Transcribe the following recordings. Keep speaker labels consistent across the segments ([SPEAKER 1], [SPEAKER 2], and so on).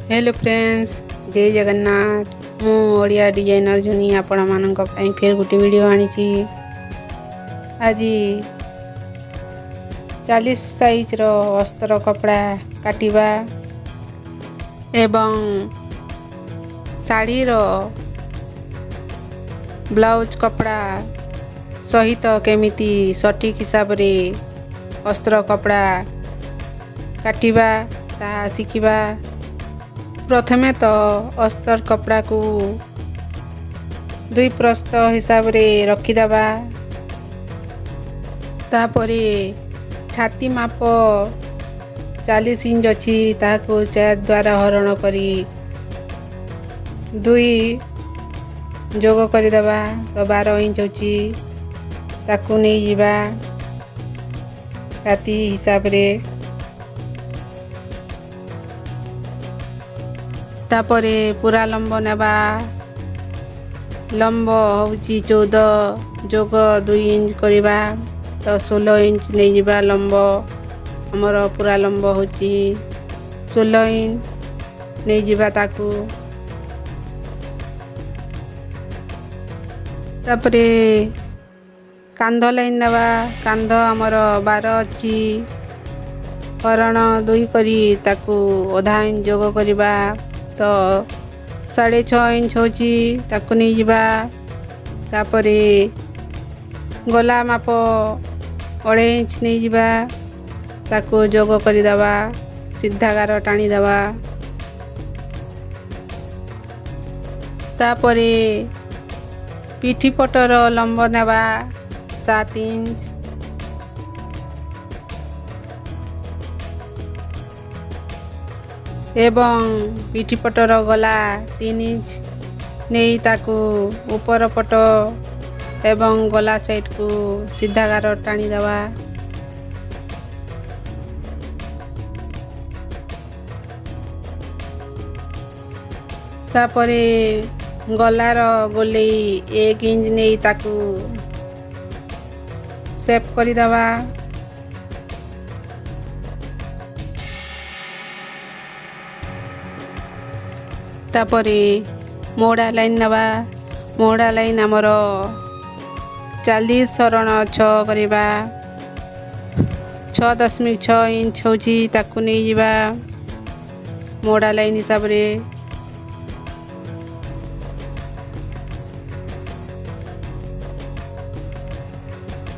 [SPEAKER 1] Hello friends, जय जगन्नाथ। मु Odia designer झुनी आपण मानक पई फेर गुटे वीडियो आनिची। आज 40 साइज रो अस्तर कपड़ा काटिबा एवं साड़ी रो ब्लाउज कपड़ा सहित केमिति सटीक हिसाब रे अस्तर कपड़ा काटिबा ता शिखिबा। प्रथमे तो अस्तर कपड़ा को दुई प्रस्थ हिसाब रे रखिदबा। तापरे छाती माप 40 इंच अच्छी ताको 4 द्वारा हरण करी दुई जोग करदबा। तो 12 इंच अच्छी ताको नहीं जीवा छाती हिसाब रे। तापरे पूरा लंब नेबा। लंब होची 14 जोग 2 इंच करिबा तो 16 इंच नहीं जीवा। लंब हमर पूरा लंब होची 16 इंच नहीं जीवा ताकू। तापरे कांध लाइन नेबा। कांध हमर 12 अच्छी हरण 2 करी ताकू आधा इंच जोग करिबा तो 6.5 इंच होची ताकू नहीं जीवा। तापरे गला माप 2.5 इंच नहीं जीवा ताकू जोग करी दबा। सीधा गार टाणी दबा। तापरे पिठी पटर लंब नेबा 7 इंच। एवं पिठी पटर गला 3 इंच नहीं ताकू ऊपर पट एवं गला साइड को सीधा गार टाणी दबा। तापरे गलार गोलेई 1 इंच नहीं ताकू सेप करी दबा। तापरे मोड़ा लाइन नबा। मोड़ा लाइन आमर 40 हरण 6 करिबा। 6.6 इंच होची ताकू नहीं जीवा मोड़ा लाइन हिसाब रे।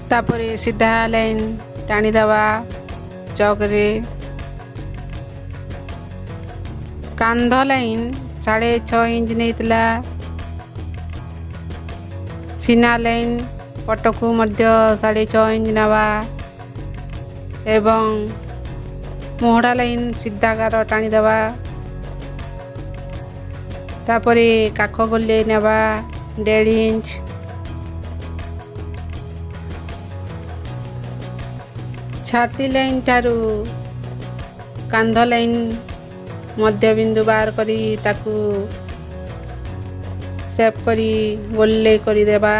[SPEAKER 1] तापरे सीधा लाइन टाणी दबा चौक रे। कांध लाइन 6.5 इंच नहीं तिला। सीना लाइन पटकू मध्य 6.5 इंच नवा एवं मोहड़ा लाइन सीधा गार टाणी दबा। तापरे काख गोले नेबा 1.5 इंच। छाती लाइन ठारू कांध लाइन मध्य बिंदु बाहर करी ताकू सेप करी गोले करी देबा।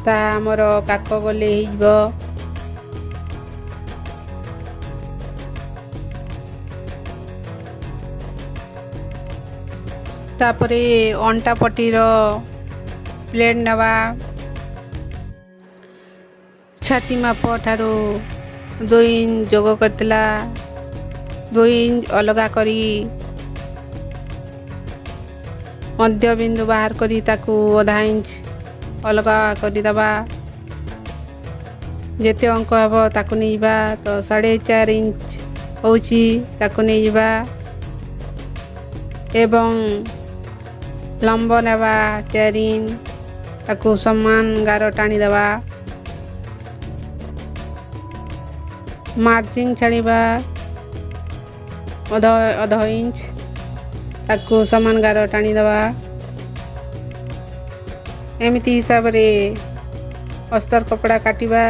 [SPEAKER 1] ता हमर काख गोले हिजबो। तापरे अंटा पट्टीर प्लेट नेबा। छाती माप ठारू 2 इंच जोग करतिला 2 इंच अलगा करी मध्य बिंदु बाहर करी ताकू आधा इंच अलगा करी दबा। जेते अंक हबो ताकू नहीं जीवा तो 4.5 इंच होची ताकू नहीं जीवा। एवं लंब नेबा 4 इंच ताकू समान गार टाणी दबा। मार्जिन छाड़ीबा 1/2 इंच ताकू समान गार टाणी दबा। एमिति हिसाब रे अस्तर कपड़ा काटिबा।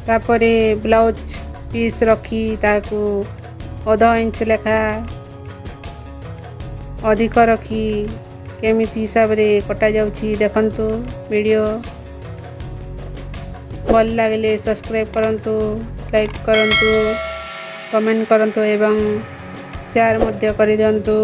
[SPEAKER 1] तापरे ब्लाउज पीस रखी ताकू 1/2 इंच लेखा अधिक रखी केमिति हिसाब रे कटा जाउची देखंतु। वीडियो भल लागले सब्सक्राइब करंतु, लाइक करंतु, कमेंट करंतु एवं ସେୟାର ମଧ୍ୟ କରିଦିଅନ୍ତୁ।